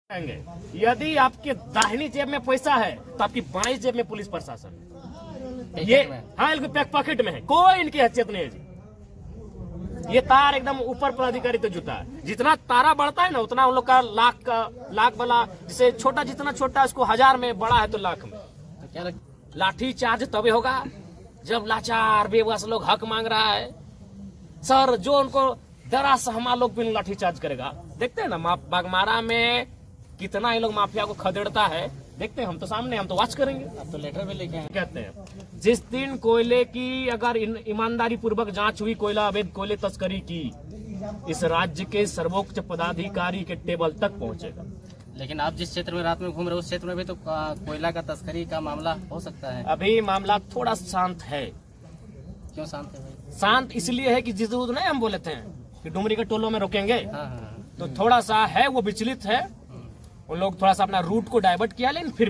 यदि आपके दाहिनी जेब में पैसा है तो आपकी बाईं जेब में पुलिस प्रशासन ये हाँ इनके पॉकेट में है, कोई इनकी हैसियत नहीं है जी। ये तार एकदम ऊपर पदाधिकारी तो जुटा है, जितना तारा बढ़ता है ना उतना उन लोग का लाख वाला, जिसे छोटा जितना छोटा उसको 1000 में, बड़ा है तो लाख में। तो क्या लाठी चार्ज तभी होगा जब लाचार बेबस लोग हक मांग रहा है। सर जो उनको डरा सहमा लोग भी लाठी चार्ज करेगा। देखते हैं ना बागमारा में कितना ये लोग माफिया को खदेड़ता है, देखते हैं हम तो सामने, हम तो वॉच करेंगे। अब तो लेटर भी लेके आए। कहते हैं जिस दिन कोयले की अगर ईमानदारी पूर्वक जांच हुई, कोयला अवैध कोयले तस्करी की, इस राज्य के सर्वोच्च पदाधिकारी के टेबल तक पहुंचेगा। लेकिन आप जिस क्षेत्र में रात में घूम रहे हो उस क्षेत्र में भी तो कोयला का तस्करी का मामला हो सकता है। अभी मामला थोड़ा शांत है। क्यों शांत है भाई? शांत इसलिए है कि जिस दूध नहीं हम बोले थे कि डुमरी के टोलों में रोकेंगे, हाँ। तो थोड़ा सा है वो विचलित है। उन लोग थोड़ा सा अपना रूट को डाइवर्ट किया, लेकिन फिर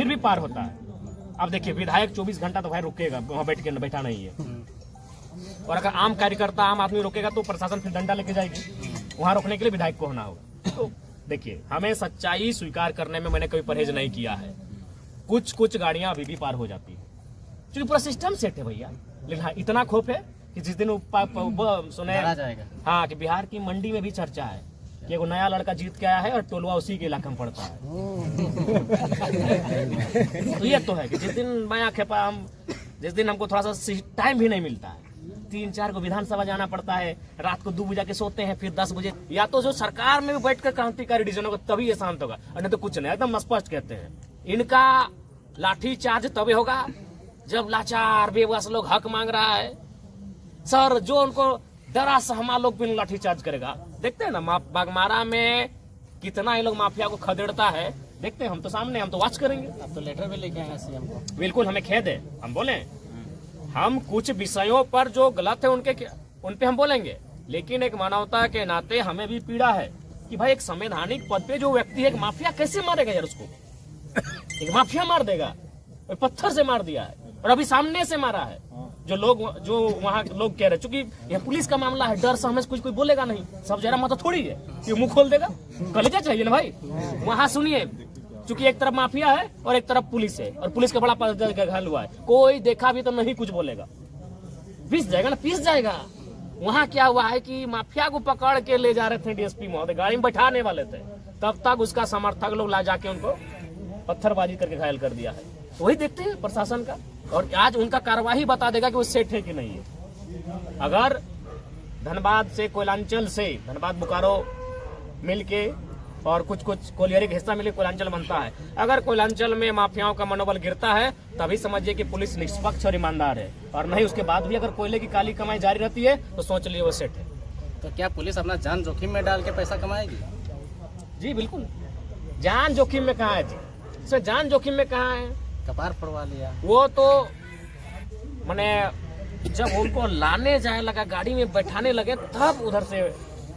भी पार होता है। अब देखिए विधायक 24 घंटा तो भाई रुकेगा, वहाँ बैठा नहीं है। और अगर आम कार्यकर्ता आम आदमी रोकेगा तो प्रशासन फिर डंडा लेके जाएगी। वहाँ रोकने के लिए विधायक को होना होगा। तो देखिए हमें सच्चाई स्वीकार करने में मैंने कभी परहेज नहीं किया है। कुछ गाड़ियां अभी भी पार हो जाती है क्योंकि पूरा सिस्टम सेट है भैया। लेकिन हाँ इतना खौफ है कि जिस दिन सुने हाँ कि बिहार की मंडी में भी चर्चा है कि एगो नया लड़का जीत के आया है और टोलवा उसी के इलाके में पड़ता है। तो ये तो है कि जिस दिन मैं खेपा जिस दिन हमको थोड़ा सा टाइम भी नहीं मिलता है, 3-4 को विधानसभा जाना पड़ता है, रात को 2 बजे के सोते हैं, फिर 10 बजे या तो जो सरकार में भी बैठकर क्रांतिकारी डिसीजन होगा तभी ये शांत होगा, और नहीं तो कुछ नहीं। एकदम स्पष्ट कहते हैं इनका लाठी चार्ज तभी होगा जब लाचार बेबस लोग हक मांग रहा है। सर जो उनको डरा सहमा लोग भी लाठी चार्ज करेगा। देखते हैं ना बागमारा में कितना ये लोग माफिया को खदेड़ता है, देखते हैं हम तो सामने, हम तो वॉच करेंगे। अब तो लेटर भी लेके आए सीएम को। बिल्कुल हमें खेद है, हम बोले हम कुछ विषयों पर जो गलत है उन पे हम बोलेंगे, लेकिन एक मानवता के नाते हमें भी पीड़ा है कि भाई एक संवैधानिक पद पे जो व्यक्ति है, एक माफिया कैसे मारेगा यार उसको। एक माफिया मार देगा, पत्थर से मार दिया है और अभी सामने से मारा है। जो वहाँ लोग कह रहे, चूंकि यह पुलिस का मामला है, डर से हमें कुछ कोई बोलेगा नहीं, सब जरा मत थोड़ी है कि मुंह खोल देगा। कलेजा चाहिए ना भाई। वहाँ सुनिए, चूंकि एक तरफ माफिया है और एक तरफ पुलिस है, और पुलिस का बड़ा घायल हुआ है, कोई देखा भी तो नहीं कुछ बोलेगा, पीस जाएगा ना, पीस जाएगा। वहाँ क्या हुआ है कि माफिया को पकड़ के ले जा रहे थे डीएसपी महोदय, गाड़ी में बैठाने वाले थे, तब तक उसका समर्थक लोग ला जाके उनको पत्थरबाजी करके घायल कर दिया है। तो वही देखते हैं प्रशासन का, और आज उनका कार्यवाही बता देगा कि वो सेट है कि नहीं है। अगर धनबाद से कोयलांचल से धनबाद बोकारो मिलके और कुछ कोलियरी का हिस्सा मिलकर कोयलांचल बनता है, अगर कोयलांचल में माफियाओं का मनोबल गिरता है तभी समझिए कि पुलिस निष्पक्ष और ईमानदार है, और नहीं उसके बाद भी अगर कोयले की काली कमाई जारी रहती है तो सोच लिए वो सेट है। तो क्या पुलिस अपना जान जोखिम में डाल के पैसा कमाएगी? जी बिल्कुल, जान जोखिम में कहाँ है जी, सर जान जोखिम में कहाँ है। कपार फोड़वा लिया वो तो मैंने जब उनको लाने जाए लगा, गाड़ी में बैठाने लगे, तब उधर से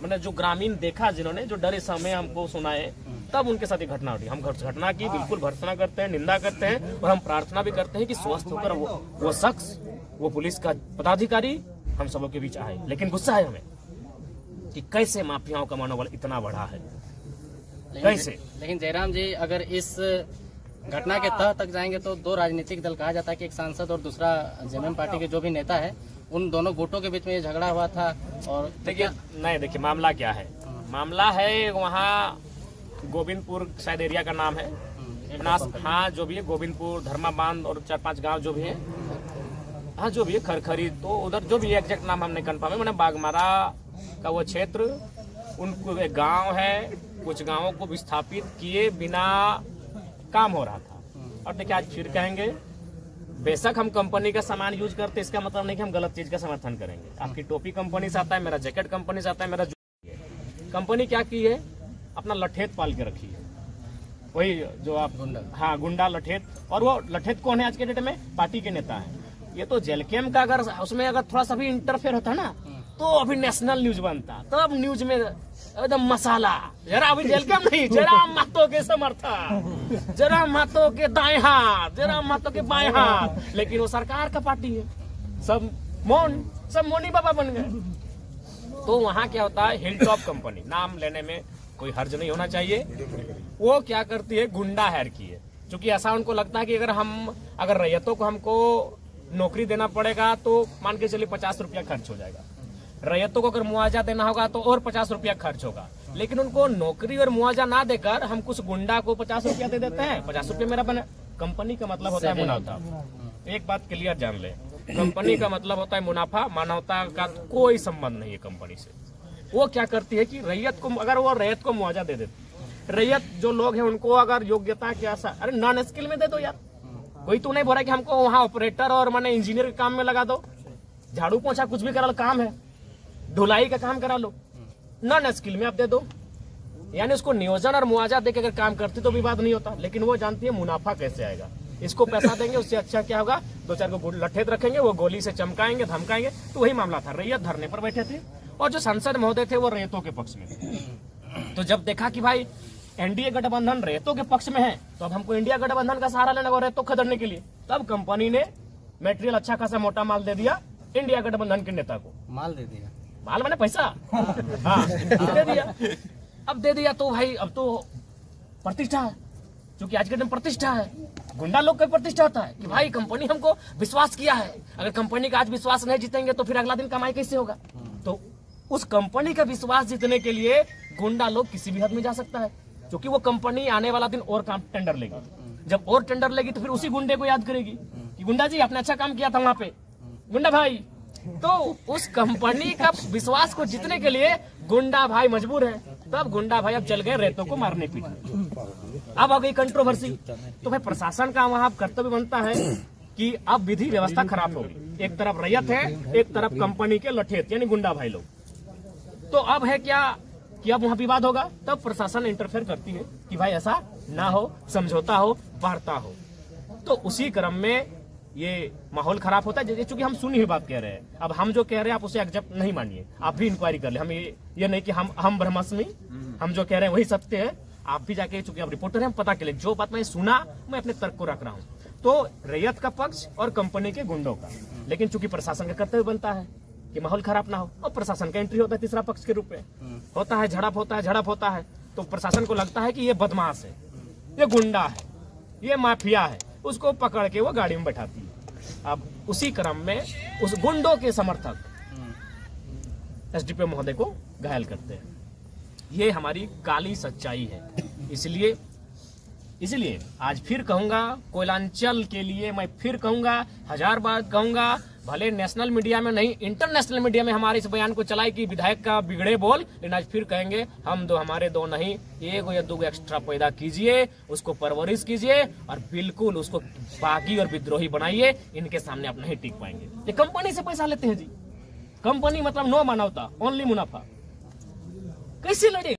मैंने जो ग्रामीण देखा, जिन्होंने जो डरे समय हमको सुनाए, तब उनके साथ ये घटना हुई। हम घटना की बिल्कुल भर्त्सना करते हैं, निंदा करते हैं, और हम प्रार्थना भी करते हैं कि स्वस्थ होकर वो शख्स, वो पुलिस का पदाधिकारी हम सबों के बीच आए। लेकिन गुस्सा है हमें कि कैसे माफियाओं का मनोबल इतना बढ़ा है, कैसे। लेकिन जयराम जी, अगर इस घटना के तह तक जाएंगे तो 2 राजनीतिक दल, कहा जाता है कि एक सांसद और दूसरा जेएमएम पार्टी के जो भी नेता है, उन दोनों गुटों के बीच में ये झगड़ा हुआ था। और देखिए मामला क्या है, मामला है वहाँ गोविंदपुर शायद एरिया का नाम है, हाँ जो भी है, गोविंदपुर, धर्मा बांध और 4-5 गांव जो भी है, हाँ जो भी है, खरखरी, तो उधर जो भी एग्जैक्ट नाम हमने कन्फर्म है, मैंने बागमारा का वो क्षेत्र, उनको एक गाँव है, कुछ गाँवों को विस्थापित किए बिना काम हो रहा था। और देखिए आज फिर कहेंगे, बेशक हम कंपनी का सामान यूज करते, इसका मतलब नहीं कि हम गलत चीज का समर्थन करेंगे। आपकी टोपी कंपनी से आता है, मेरा जैकेट कंपनी से आता है, मेरा कंपनी क्या की है, अपना लठेत पाल के रखी है, वही जो आप हाँ गुंडा लठेत। और वो लठेत कौन है आज के डेट में? पार्टी के नेता है। ये तो जेलकेम का अगर उसमें अगर थोड़ा सा भी इंटरफेयर होता ना तो अभी नेशनल न्यूज बनता, तब न्यूज में एकदम मसाला। जरा अभी जेलकेम नहीं, जरा महतो के समर्थक, जरा महतो के दाएं हाथ, जरा महतो के बाएं हाथ, लेकिन वो सरकार का पार्टी है, सब मोनी बाबा बन गए। तो वहाँ क्या होता है, हिल टॉप कंपनी, नाम लेने में कोई हर्ज नहीं होना चाहिए। वो क्या करती है, गुंडा हायर की है। क्योंकि ऐसा उनको लगता है कि अगर रैयतों को हमको नौकरी देना पड़ेगा तो मान के चलिए 50 रुपया खर्च हो जाएगा, रैयतों को अगर मुआवजा देना होगा तो और 50 रुपया खर्च होगा। लेकिन उनको नौकरी और मुआवजा ना देकर हम कुछ गुंडा को 50 रुपया दे देते हैं, 50 रुपया मेरा बने। कंपनी का मतलब होता है मुनाफा। एक बात क्लियर जान ले, कंपनी का मतलब होता है मुनाफा, मानवता का कोई संबंध नहीं है कंपनी से। वो क्या करती है कि रैयत को, अगर वो रैयत को मुआवजा दे देती, रैयत जो लोग हैं उनको अगर योग्यता के आशा, अरे नॉन स्किल में दे दो यार। कोई तो नहीं बोल रहा कि हमको वहाँ ऑपरेटर और माने इंजीनियर के काम में लगा दो, झाड़ू पोछा कुछ भी करा लो काम है, ढुलाई का काम करा लो, नॉन स्किल में आप दे दो। यानी उसको नियोजन और मुआवजा देकर अगर काम करती तो विवाद नहीं होता। लेकिन वो जानती है मुनाफा कैसे आएगा, इसको पैसा देंगे उससे अच्छा क्या होगा, 2-4 को लठेत रखेंगे, वो गोली से चमकाएंगे धमकाएंगे। तो वही मामला था, रैयत धरने पर बैठे थे और जो सांसद महोदय थे वो रैयतों के पक्ष में थे। तो जब देखा कि भाई एनडीए गठबंधन रैयतों के पक्ष में है तो अब हमको इंडिया गठबंधन का सहारा लेना होगा रैयतों खदेड़ने के लिए। तब कंपनी ने मटेरियल अच्छा खासा मोटा माल दे दिया इंडिया गठबंधन के नेता को। माल दे दिया, माल मैंने पैसा हाँ दे दिया। अब दे दिया तो भाई अब तो प्रतिष्ठा है, क्योंकि आज के दिन प्रतिष्ठा है, गुंडा लोग का प्रतिष्ठा होता है कि भाई कंपनी हमको विश्वास किया है, अगर कंपनी का आज विश्वास नहीं जीतेंगे तो फिर अगला दिन कमाई कैसे होगा। तो उस कंपनी का विश्वास जीतने के लिए गुंडा लोग किसी भी हद में जा सकता है, क्योंकि वो कंपनी आने वाला दिन और काम टेंडर लेगी। जब और टेंडर लेगी तो फिर उसी गुंडे को याद करेगी कि गुंडा जी आपने अच्छा काम किया था वहां पे, गुंडा भाई। तो उस कंपनी का विश्वास को जीतने के लिए गुंडा भाई मजबूर है। तब गुंडा भाई अब चल गए रैयतों को मारने पीटने। अब आ गई कंट्रोवर्सी। तो भाई प्रशासन का वहां कर्तव्य बनता है कि अब विधि व्यवस्था खराब होगी, एक तरफ रैयत है, एक तरफ कंपनी के लठेत यानी गुंडा भाई लोग। तो अब है क्या कि अब वहां विवाद होगा, तब प्रशासन इंटरफेयर करती है कि भाई ऐसा ना हो, समझौता हो, वार्ता हो। तो उसी क्रम में ये माहौल खराब होता है। चूंकि हम सुनी हुई बात कह रहे हैं, अब हम जो कह रहे हैं आप उसे एक्सेप्ट नहीं मानिए, आप भी इंक्वायरी कर ले। हम ये नहीं कि हम ब्रह्मास्मि, हम जो कह रहे हैं वही सत्य है। आप भी जाके, चूंकि आप रिपोर्टर हैं, हम पता कर ले। जो बात मैं सुना मैं अपने तर्क को रख रहा हूँ। तो रैयत का पक्ष और कंपनी के गुंडों का, लेकिन चूंकि प्रशासन का कर्तव्य बनता है कि माहौल खराब ना हो, और प्रशासन का एंट्री होता है तीसरा पक्ष के रूप में। होता है झड़प होता है तो प्रशासन को लगता है कि ये बदमाश है, ये गुंडा है, ये माफिया है, उसको पकड़ के वो गाड़ी में बैठाती है। अब उसी क्रम में उस गुंडों के समर्थक एसडीपीओ महोदय को घायल करते हैं। ये हमारी काली सच्चाई है। इसलिए आज फिर कहूंगा, कोयलांचल के लिए मैं फिर कहूंगा, 1000 बार कहूंगा, भले नेशनल मीडिया में नहीं इंटरनेशनल मीडिया में हमारे इस बयान को चलाए कि विधायक का बिगड़े बोल, लेकिन आज फिर कहेंगे हम दो हमारे दो नहीं, 1 या 2 एक्स्ट्रा पैदा कीजिए, उसको परवरिश कीजिए और बिल्कुल उसको बागी और विद्रोही बनाइए। इनके सामने आप नहीं टिक पाएंगे। ये कंपनी से पैसा लेते हैं जी, कंपनी मतलब नो मानवता, ओनली मुनाफा, कैसे लड़े।